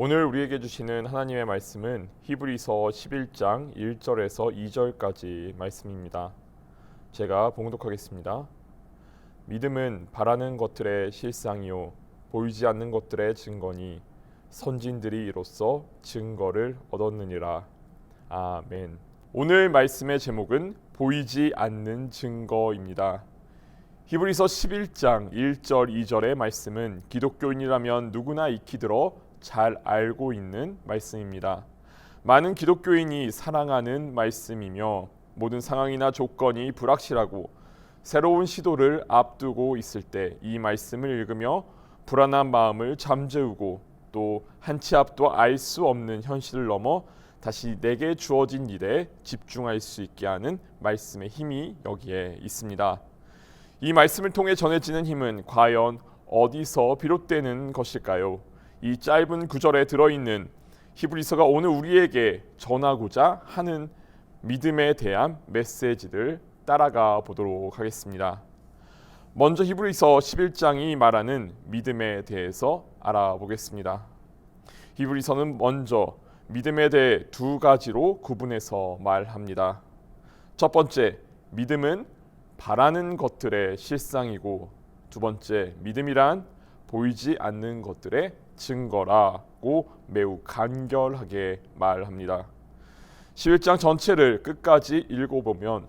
오늘 우리에게 주시는 하나님의 말씀은 히브리서 11장 1절에서 2절까지 말씀입니다. 제가 봉독하겠습니다. 믿음은 바라는 것들의 실상이요 보이지 않는 것들의 증거니 선진들이 이로써 증거를 얻었느니라. 아멘. 오늘 말씀의 제목은 보이지 않는 증거입니다. 히브리서 11장 1절 2절의 말씀은 기독교인이라면 누구나 익히 들어 잘 알고 있는 말씀입니다. 많은 기독교인이 사랑하는 말씀이며 모든 상황이나 조건이 불확실하고 새로운 시도를 앞두고 있을 때 이 말씀을 읽으며 불안한 마음을 잠재우고 또 한 치 앞도 알 수 없는 현실을 넘어 다시 내게 주어진 일에 집중할 수 있게 하는 말씀의 힘이 여기에 있습니다. 이 말씀을 통해 전해지는 힘은 과연 어디서 비롯되는 것일까요? 이 짧은 구절에 들어있는 히브리서가 오늘 우리에게 전하고자 하는 믿음에 대한 메시지를 따라가 보도록 하겠습니다. 먼저 히브리서 11장이 말하는 믿음에 대해서 알아보겠습니다. 히브리서는 먼저 믿음에 대해 두 가지로 구분해서 말합니다. 첫 번째, 믿음은 바라는 것들의 실상이고, 두 번째, 믿음이란 보이지 않는 것들의 증거라고 매우 간결하게 말합니다. 11장 전체를 끝까지 읽어보면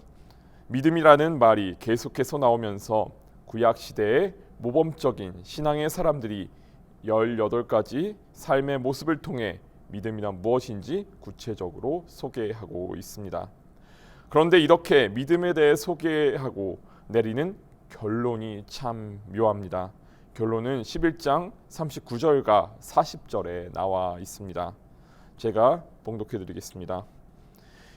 믿음이라는 말이 계속해서 나오면서 구약 시대의 모범적인 신앙의 사람들이 18가지 삶의 모습을 통해 믿음이란 무엇인지 구체적으로 소개하고 있습니다. 그런데 이렇게 믿음에 대해 소개하고 내리는 결론이 참 묘합니다. 결론은 11장 39절과 40절에 나와 있습니다. 제가 봉독해 드리겠습니다.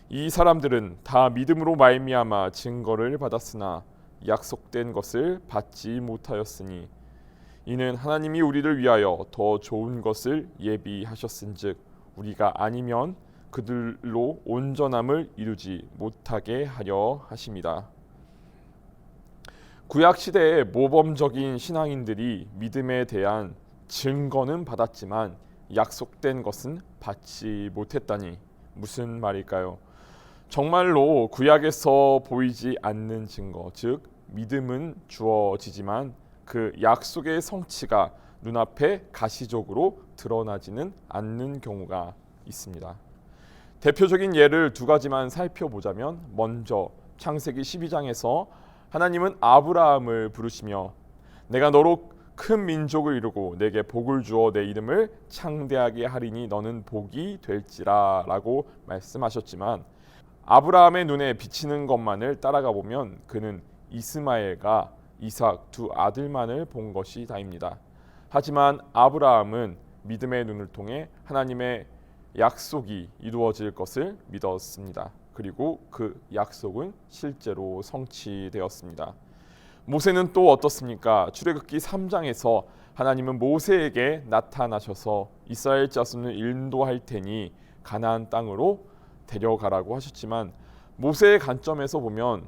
이 사람들은 다 믿음으로 말미암아 증거를 받았으나 약속된 것을 받지 못하였으니 이는 하나님이 우리를 위하여 더 좋은 것을 예비하셨은즉 우리가 아니면 그들로 온전함을 이루지 못하게 하려 하심이다. 구약 시대의 모범적인 신앙인들이 믿음에 대한 증거는 받았지만 약속된 것은 받지 못했다니 무슨 말일까요? 정말로 구약에서 보이지 않는 증거, 즉 믿음은 주어지지만 그 약속의 성취가 눈앞에 가시적으로 드러나지는 않는 경우가 있습니다. 대표적인 예를 두 가지만 살펴보자면, 먼저 창세기 12장에서 하나님은 아브라함을 부르시며 내가 너로 큰 민족을 이루고 내게 복을 주어 내 이름을 창대하게 하리니 너는 복이 될지라 라고 말씀하셨지만, 아브라함의 눈에 비치는 것만을 따라가 보면 그는 이스마엘과 이삭 두 아들만을 본 것이 다입니다. 하지만 아브라함은 믿음의 눈을 통해 하나님의 약속이 이루어질 것을 믿었습니다. 그리고 그 약속은 실제로 성취되었습니다. 모세는 또 어떻습니까? 출애굽기 3장에서 하나님은 모세에게 나타나셔서 이스라엘 자손을 인도할 테니 가나안 땅으로 데려가라고 하셨지만, 모세의 관점에서 보면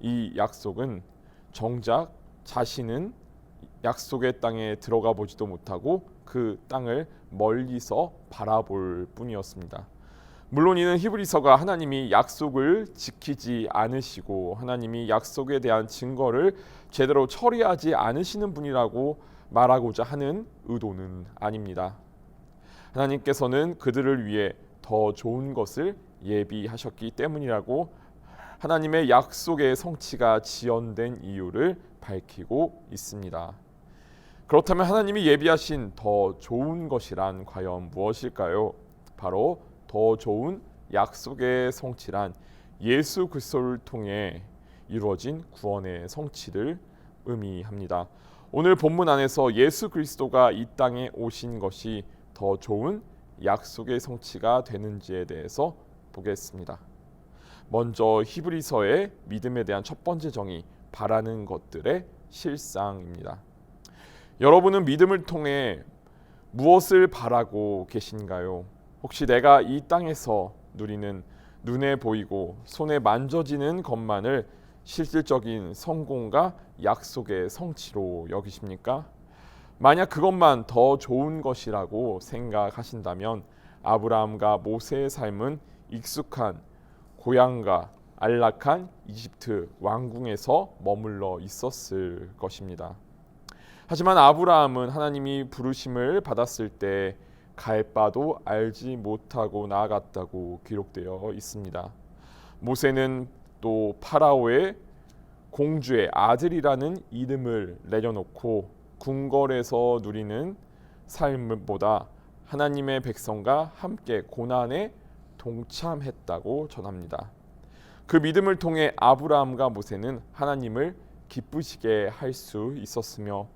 이 약속은 정작 자신은 약속의 땅에 들어가 보지도 못하고 그 땅을 멀리서 바라볼 뿐이었습니다. 물론 이는 히브리서가 하나님이 약속을 지키지 않으시고 하나님이 약속에 대한 증거를 제대로 처리하지 않으시는 분이라고 말하고자 하는 의도는 아닙니다. 하나님께서는 그들을 위해 더 좋은 것을 예비하셨기 때문이라고 하나님의 약속의 성취가 지연된 이유를 밝히고 있습니다. 그렇다면 하나님이 예비하신 더 좋은 것이란 과연 무엇일까요? 바로 더 좋은 약속의 성취란 예수 그리스도를 통해 이루어진 구원의 성취를 의미합니다. 오늘 본문 안에서 예수 그리스도가 이 땅에 오신 것이 더 좋은 약속의 성취가 되는지에 대해서 보겠습니다. 먼저 히브리서의 믿음에 대한 첫 번째 정의, 바라는 것들의 실상입니다. 여러분은 믿음을 통해 무엇을 바라고 계신가요? 혹시 내가 이 땅에서 누리는 눈에 보이고 손에 만져지는 것만을 실질적인 성공과 약속의 성취로 여기십니까? 만약 그것만 더 좋은 것이라고 생각하신다면 아브라함과 모세의 삶은 익숙한 고향과 안락한 이집트 왕궁에서 머물러 있었을 것입니다. 하지만 아브라함은 하나님이 부르심을 받았을 때 갈 바도 알지 못하고 나아갔다고 기록되어 있습니다. 모세는 또 파라오의 공주의 아들이라는 이름을 내려놓고 궁궐에서 누리는 삶보다 하나님의 백성과 함께 고난에 동참했다고 전합니다. 그 믿음을 통해 아브라함과 모세는 하나님을 기쁘시게 할 수 있었으며,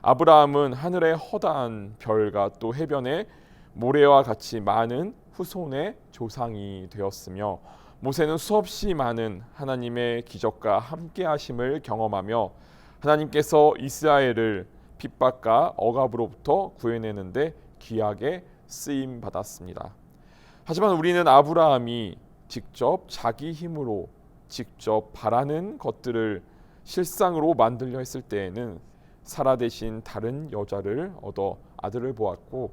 아브라함은 하늘의 허다한 별과 또 해변의 모래와 같이 많은 후손의 조상이 되었으며, 모세는 수없이 많은 하나님의 기적과 함께 하심을 경험하며 하나님께서 이스라엘을 핍박과 억압으로부터 구해내는데 귀하게 쓰임 받았습니다. 하지만 우리는 아브라함이 직접 자기 힘으로 직접 바라는 것들을 실상으로 만들려 했을 때에는 사라 대신 다른 여자를 얻어 아들을 보았고,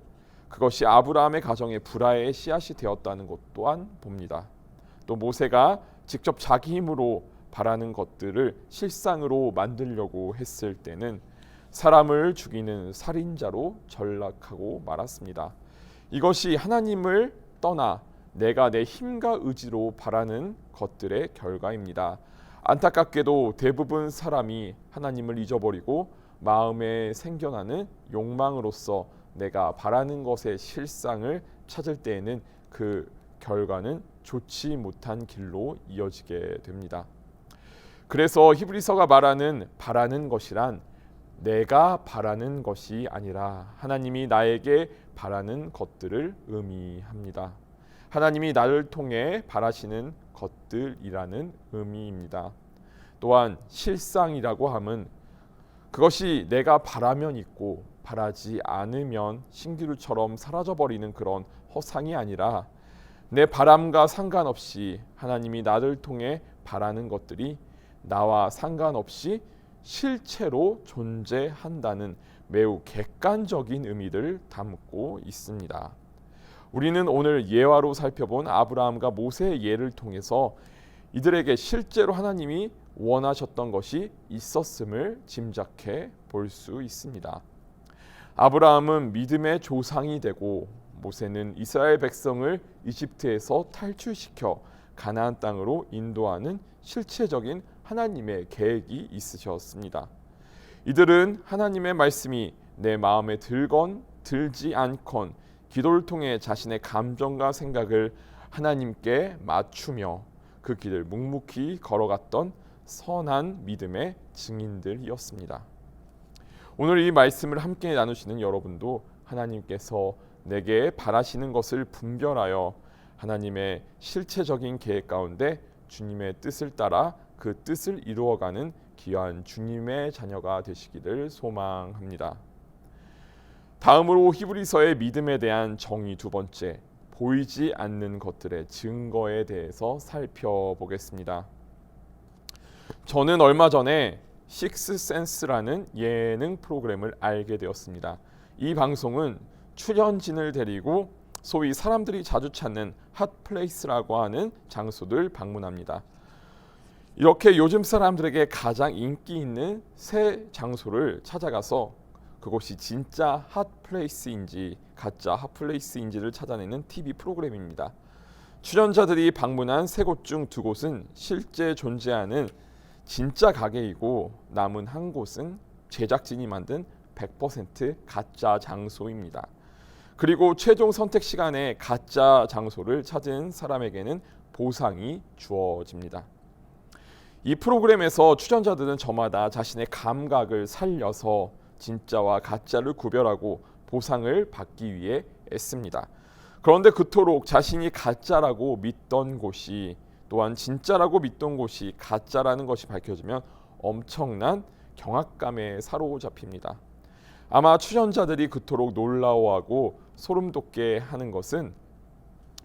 그것이 아브라함의 가정에 불화의 씨앗이 되었다는 것 또한 봅니다. 또 모세가 직접 자기 힘으로 바라는 것들을 실상으로 만들려고 했을 때는 사람을 죽이는 살인자로 전락하고 말았습니다. 이것이 하나님을 떠나 내가 내 힘과 의지로 바라는 것들의 결과입니다. 안타깝게도 대부분 사람이 하나님을 잊어버리고 마음에 생겨나는 욕망으로서 내가 바라는 것의 실상을 찾을 때에는 그 결과는 좋지 못한 길로 이어지게 됩니다. 그래서 히브리서가 말하는 바라는 것이란 내가 바라는 것이 아니라 하나님이 나에게 바라는 것들을 의미합니다. 하나님이 나를 통해 바라시는 것들이라는 의미입니다. 또한 실상이라고 함은 그것이 내가 바라면 있고 바라지 않으면 신기루처럼 사라져버리는 그런 허상이 아니라 내 바람과 상관없이 하나님이 나를 통해 바라는 것들이 나와 상관없이 실체로 존재한다는 매우 객관적인 의미를 담고 있습니다. 우리는 오늘 예화로 살펴본 아브라함과 모세의 예를 통해서 이들에게 실제로 하나님이 원하셨던 것이 있었음을 짐작해 볼 수 있습니다. 아브라함은 믿음의 조상이 되고 모세는 이스라엘 백성을 이집트에서 탈출시켜 가나안 땅으로 인도하는 실체적인 하나님의 계획이 있으셨습니다. 이들은 하나님의 말씀이 내 마음에 들건 들지 않건 기도를 통해 자신의 감정과 생각을 하나님께 맞추며 그 길을 묵묵히 걸어갔던 선한 믿음의 증인들이었습니다. 오늘 이 말씀을 함께 나누시는 여러분도 하나님께서 내게 바라시는 것을 분별하여 하나님의 실체적인 계획 가운데 주님의 뜻을 따라 그 뜻을 이루어가는 귀한 주님의 자녀가 되시기를 소망합니다. 다음으로 히브리서의 믿음에 대한 정의 두 번째, 보이지 않는 것들의 증거에 대해서 살펴보겠습니다. 저는 얼마 전에 식스센스라는 예능 프로그램을 알게 되었습니다. 이 방송은 출연진을 데리고 소위 사람들이 자주 찾는 핫플레이스라고 하는 장소들 방문합니다. 이렇게 요즘 사람들에게 가장 인기 있는 새 장소를 찾아가서 그곳이 진짜 핫플레이스인지 가짜 핫플레이스인지를 찾아내는 TV 프로그램입니다. 출연자들이 방문한 세 곳 중 두 곳은 실제 존재하는 진짜 가게이고 남은 한 곳은 제작진이 만든 100% 가짜 장소입니다. 그리고 최종 선택 시간에 가짜 장소를 찾은 사람에게는 보상이 주어집니다. 이 프로그램에서 출연자들은 저마다 자신의 감각을 살려서 진짜와 가짜를 구별하고 보상을 받기 위해 애씁니다. 그런데 그토록 자신이 가짜라고 믿던 곳이 또한 진짜라고 믿던 곳이 가짜라는 것이 밝혀지면 엄청난 경악감에 사로잡힙니다. 아마 출연자들이 그토록 놀라워하고 소름 돋게 하는 것은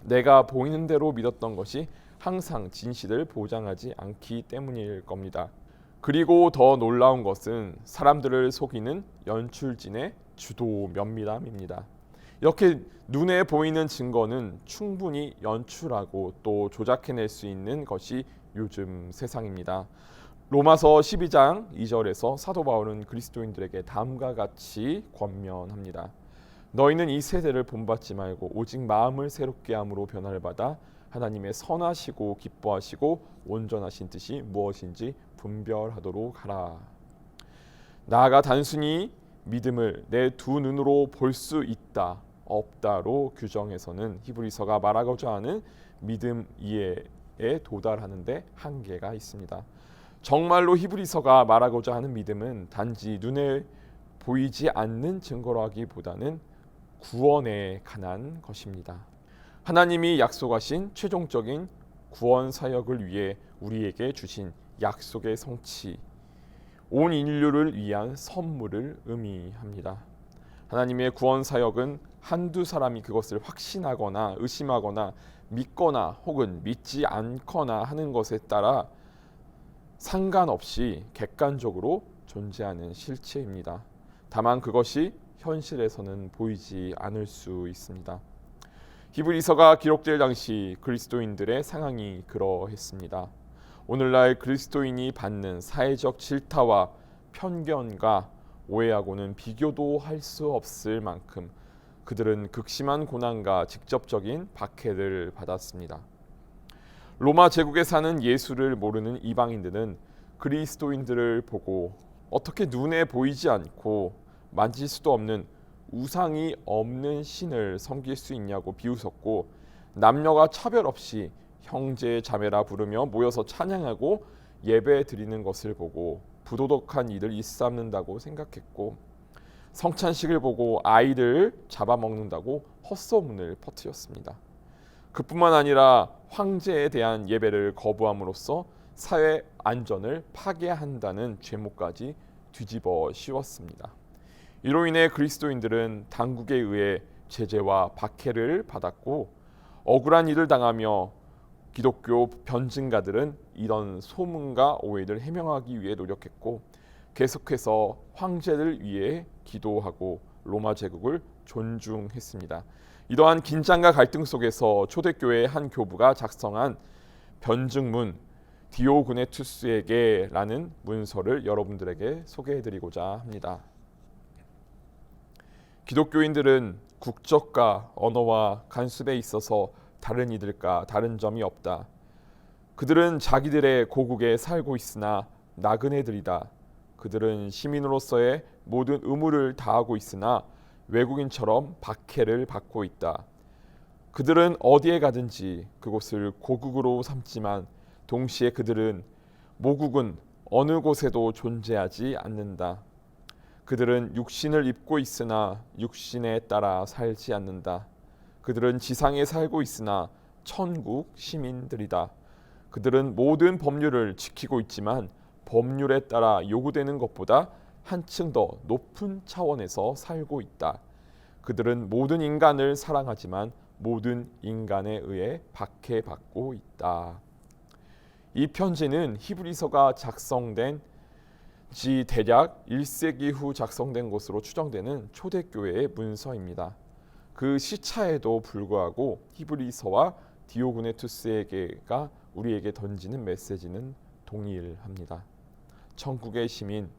내가 보이는 대로 믿었던 것이 항상 진실을 보장하지 않기 때문일 겁니다. 그리고 더 놀라운 것은 사람들을 속이는 연출진의 주도 면밀함입니다. 이렇게 눈에 보이는 증거는 충분히 연출하고 또 조작해낼 수 있는 것이 요즘 세상입니다. 로마서 12장 2절에서 사도 바울은 그리스도인들에게 다음과 같이 권면합니다. 너희는 이 세대를 본받지 말고 오직 마음을 새롭게 함으로 변화를 받아 하나님의 선하시고 기뻐하시고 온전하신 뜻이 무엇인지 분별하도록 하라. 나아가 단순히 믿음을 내 두 눈으로 볼 수 있다 없다로 규정해서는 히브리서가 말하고자 하는 믿음 이해에 도달하는 데 한계가 있습니다. 정말로 히브리서가 말하고자 하는 믿음은 단지 눈에 보이지 않는 증거로 하기보다는 구원에 관한 것입니다. 하나님이 약속하신 최종적인 구원 사역을 위해 우리에게 주신 약속의 성취, 온 인류를 위한 선물을 의미합니다. 하나님의 구원 사역은 한두 사람이 그것을 확신하거나 의심하거나 믿거나 혹은 믿지 않거나 하는 것에 따라 상관없이 객관적으로 존재하는 실체입니다. 다만 그것이 현실에서는 보이지 않을 수 있습니다. 히브리서가 기록될 당시 그리스도인들의 상황이 그러했습니다. 오늘날 그리스도인이 받는 사회적 질타와 편견과 오해하고는 비교도 할 수 없을 만큼 그들은 극심한 고난과 직접적인 박해를 받았습니다. 로마 제국에 사는 예수를 모르는 이방인들은 그리스도인들을 보고 어떻게 눈에 보이지 않고 만질 수도 없는 우상이 없는 신을 섬길 수 있냐고 비웃었고, 남녀가 차별 없이 형제 자매라 부르며 모여서 찬양하고 예배 드리는 것을 보고 부도덕한 일을 일삼는다고 생각했고, 성찬식을 보고 아이를 잡아먹는다고 헛소문을 퍼뜨렸습니다. 그뿐만 아니라 황제에 대한 예배를 거부함으로써 사회 안전을 파괴한다는 죄목까지 뒤집어 씌웠습니다. 이로 인해 그리스도인들은 당국에 의해 제재와 박해를 받았고, 억울한 일을 당하며 기독교 변증가들은 이런 소문과 오해를 해명하기 위해 노력했고, 계속해서 황제를 위해 기도하고 로마 제국을 존중했습니다. 이러한 긴장과 갈등 속에서 초대교회의 한 교부가 작성한 변증문 디오그네투스에게라는 문서를 여러분들에게 소개해드리고자 합니다. 기독교인들은 국적과 언어와 간습에 있어서 다른 이들과 다른 점이 없다. 그들은 자기들의 고국에 살고 있으나 나그네들이다. 그들은 시민으로서의 모든 의무를 다하고 있으나 외국인처럼 박해를 받고 있다. 그들은 어디에 가든지 그곳을 고국으로 삼지만 동시에 그들은 모국은 어느 곳에도 존재하지 않는다. 그들은 육신을 입고 있으나 육신에 따라 살지 않는다. 그들은 지상에 살고 있으나 천국 시민들이다. 그들은 모든 법률을 지키고 있지만 법률에 따라 요구되는 것보다 한층 더 높은 차원에서 살고 있다. 그들은 모든 인간을 사랑하지만 모든 인간에 의해 박해받고 있다. 이 편지는 히브리서가 작성된 지 대략 1세기 후 작성된 것으로 추정되는 초대교회의 문서입니다. 그 시차에도 불구하고 히브리서와 디오그네투스에게가 우리에게 던지는 메시지는 동일합니다. 천국의 시민,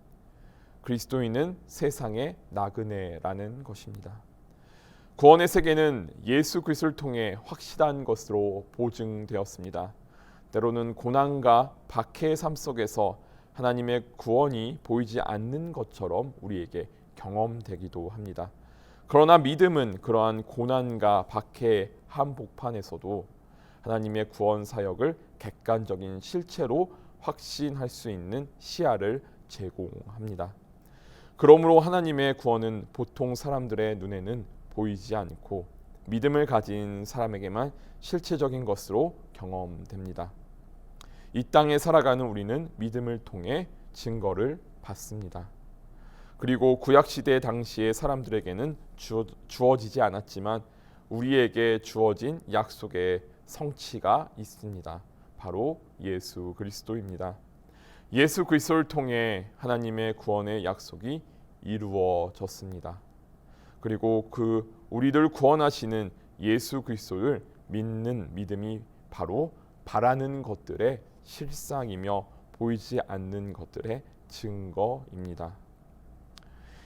그리스도인은 세상의 나그네라는 것입니다. 구원의 세계는 예수 그리스도를 통해 확실한 것으로 보증되었습니다. 때로는 고난과 박해의 삶 속에서 하나님의 구원이 보이지 않는 것처럼 우리에게 경험되기도 합니다. 그러나 믿음은 그러한 고난과 박해의 한복판에서도 하나님의 구원 사역을 객관적인 실체로 확신할 수 있는 시야를 제공합니다. 그러므로 하나님의 구원은 보통 사람들의 눈에는 보이지 않고 믿음을 가진 사람에게만 실체적인 것으로 경험됩니다. 이 땅에 살아가는 우리는 믿음을 통해 증거를 받습니다. 그리고 구약시대 당시의 사람들에게는 주어지지 않았지만 우리에게 주어진 약속의 성취가 있습니다. 바로 예수 그리스도입니다. 예수 그리스도를 통해 하나님의 구원의 약속이 이루어졌습니다. 그리고 그 우리를 구원하시는 예수 그리스도를 믿는 믿음이 바로 바라는 것들의 실상이며 보이지 않는 것들의 증거입니다.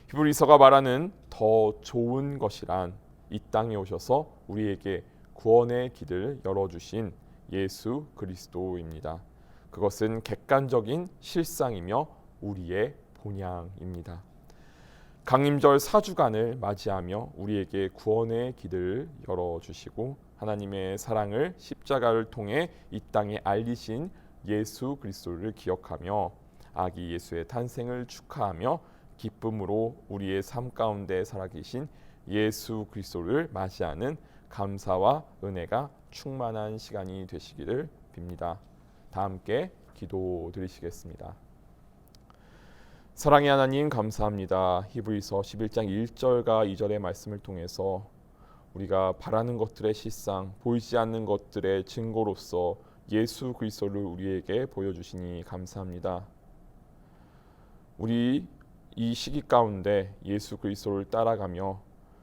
히브리서가 말하는 더 좋은 것이란 이 땅에 오셔서 우리에게 구원의 길을 열어주신 예수 그리스도입니다. 그것은 객관적인 실상이며 우리의 본향입니다. 강림절 4주간을 맞이하며 우리에게 구원의 길을 열어주시고 하나님의 사랑을 십자가를 통해 이 땅에 알리신 예수 그리스도를 기억하며 아기 예수의 탄생을 축하하며 기쁨으로 우리의 삶 가운데 살아계신 예수 그리스도를 맞이하는 감사와 은혜가 충만한 시간이 되시기를 빕니다. 다 함께 기도드리시겠습니다. 사랑의 하나님 감사합니다. 히브리서 11장 1절과 2절의 말씀을 통해서 우리가 바라는 것들의 실상, 보이지 않는 것들의 증거로서 예수 그리스도를 우리에게 보여주시니 감사합니다. 우리 이 시기 가운데 예수 그리스도를 따라가며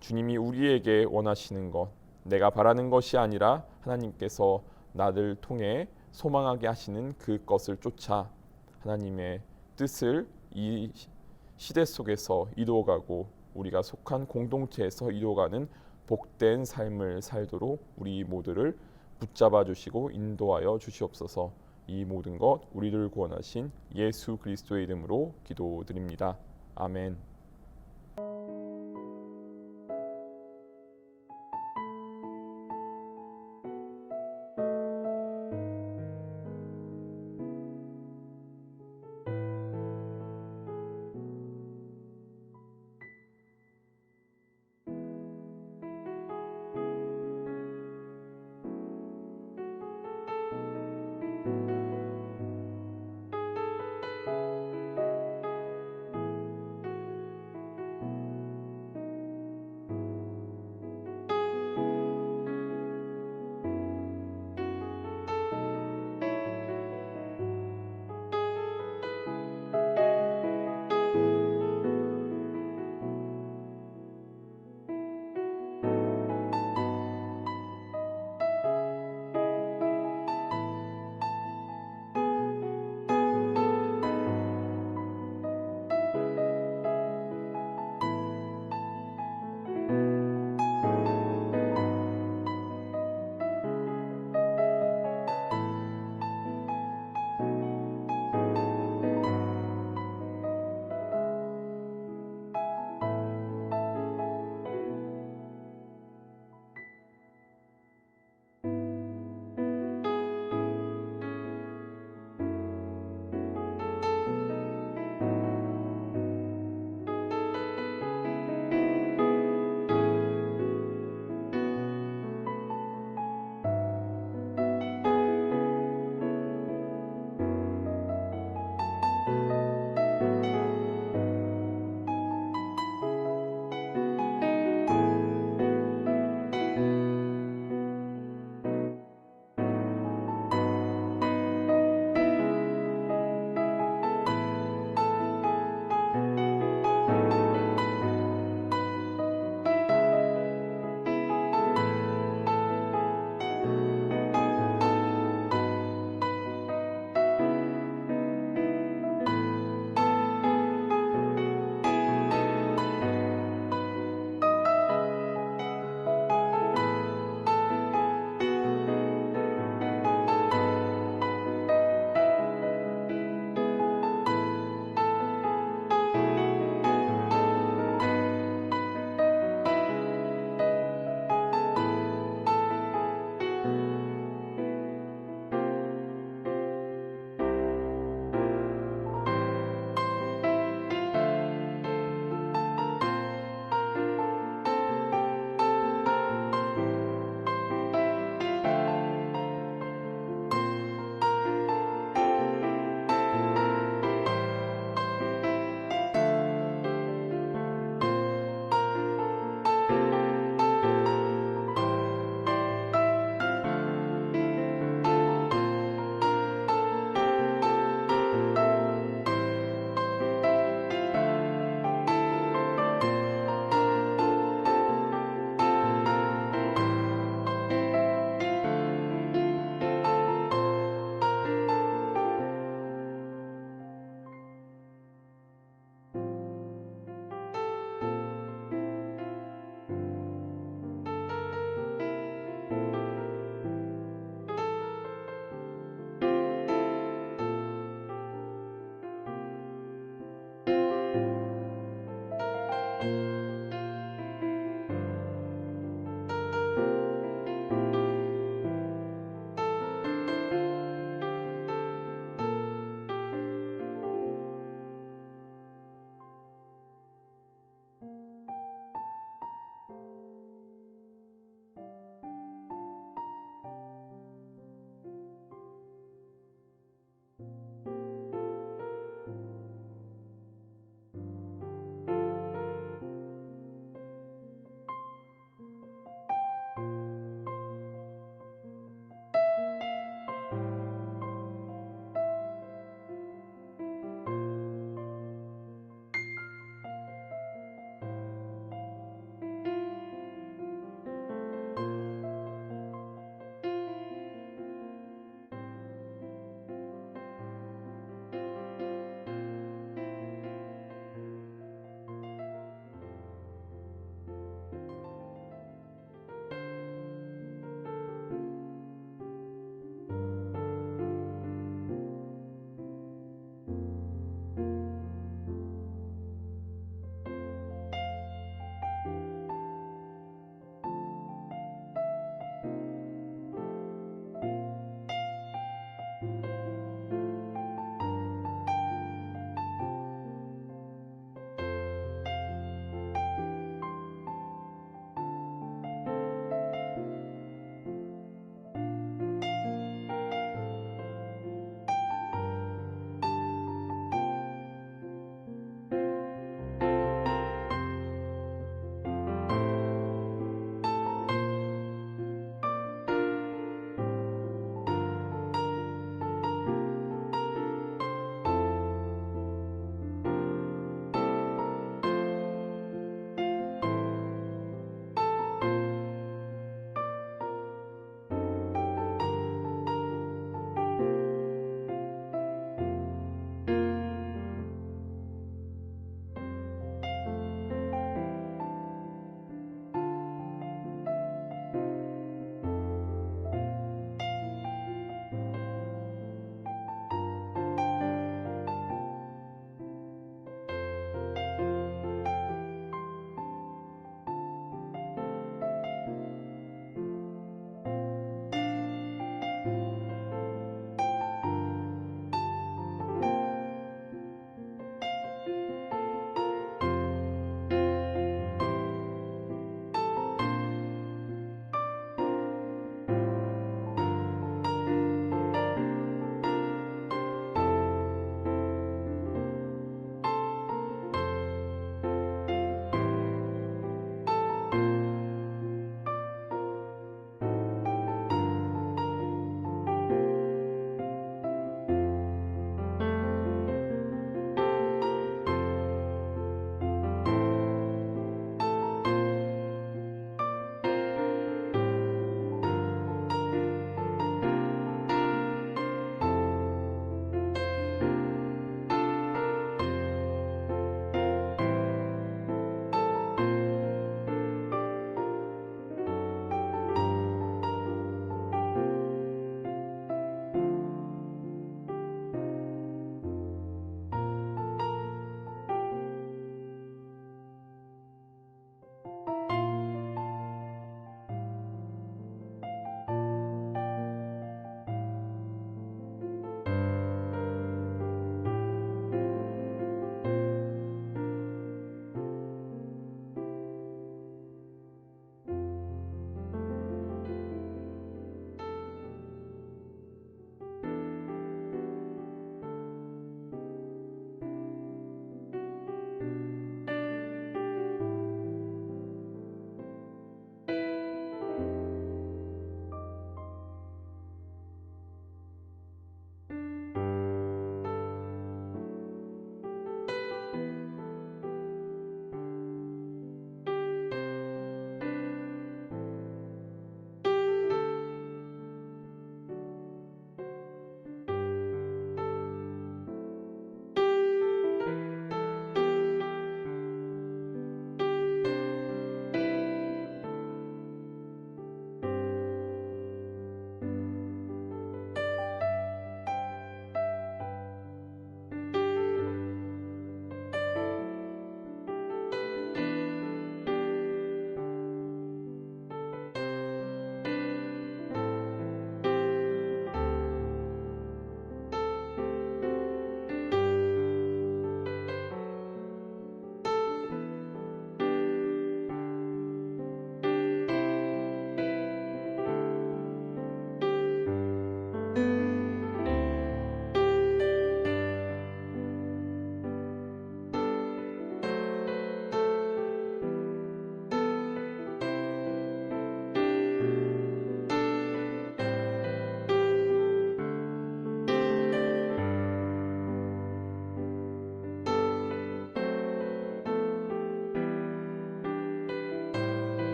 주님이 우리에게 원하시는 것, 내가 바라는 것이 아니라 하나님께서 나를 통해 소망하게 하시는 그것을 쫓아 하나님의 뜻을 이 시대 속에서 이루어가고 우리가 속한 공동체에서 이루어가는 복된 삶을 살도록 우리 모두를 붙잡아 주시고 인도하여 주시옵소서. 이 모든 것 우리를 구원하신 예수 그리스도의 이름으로 기도드립니다. 아멘.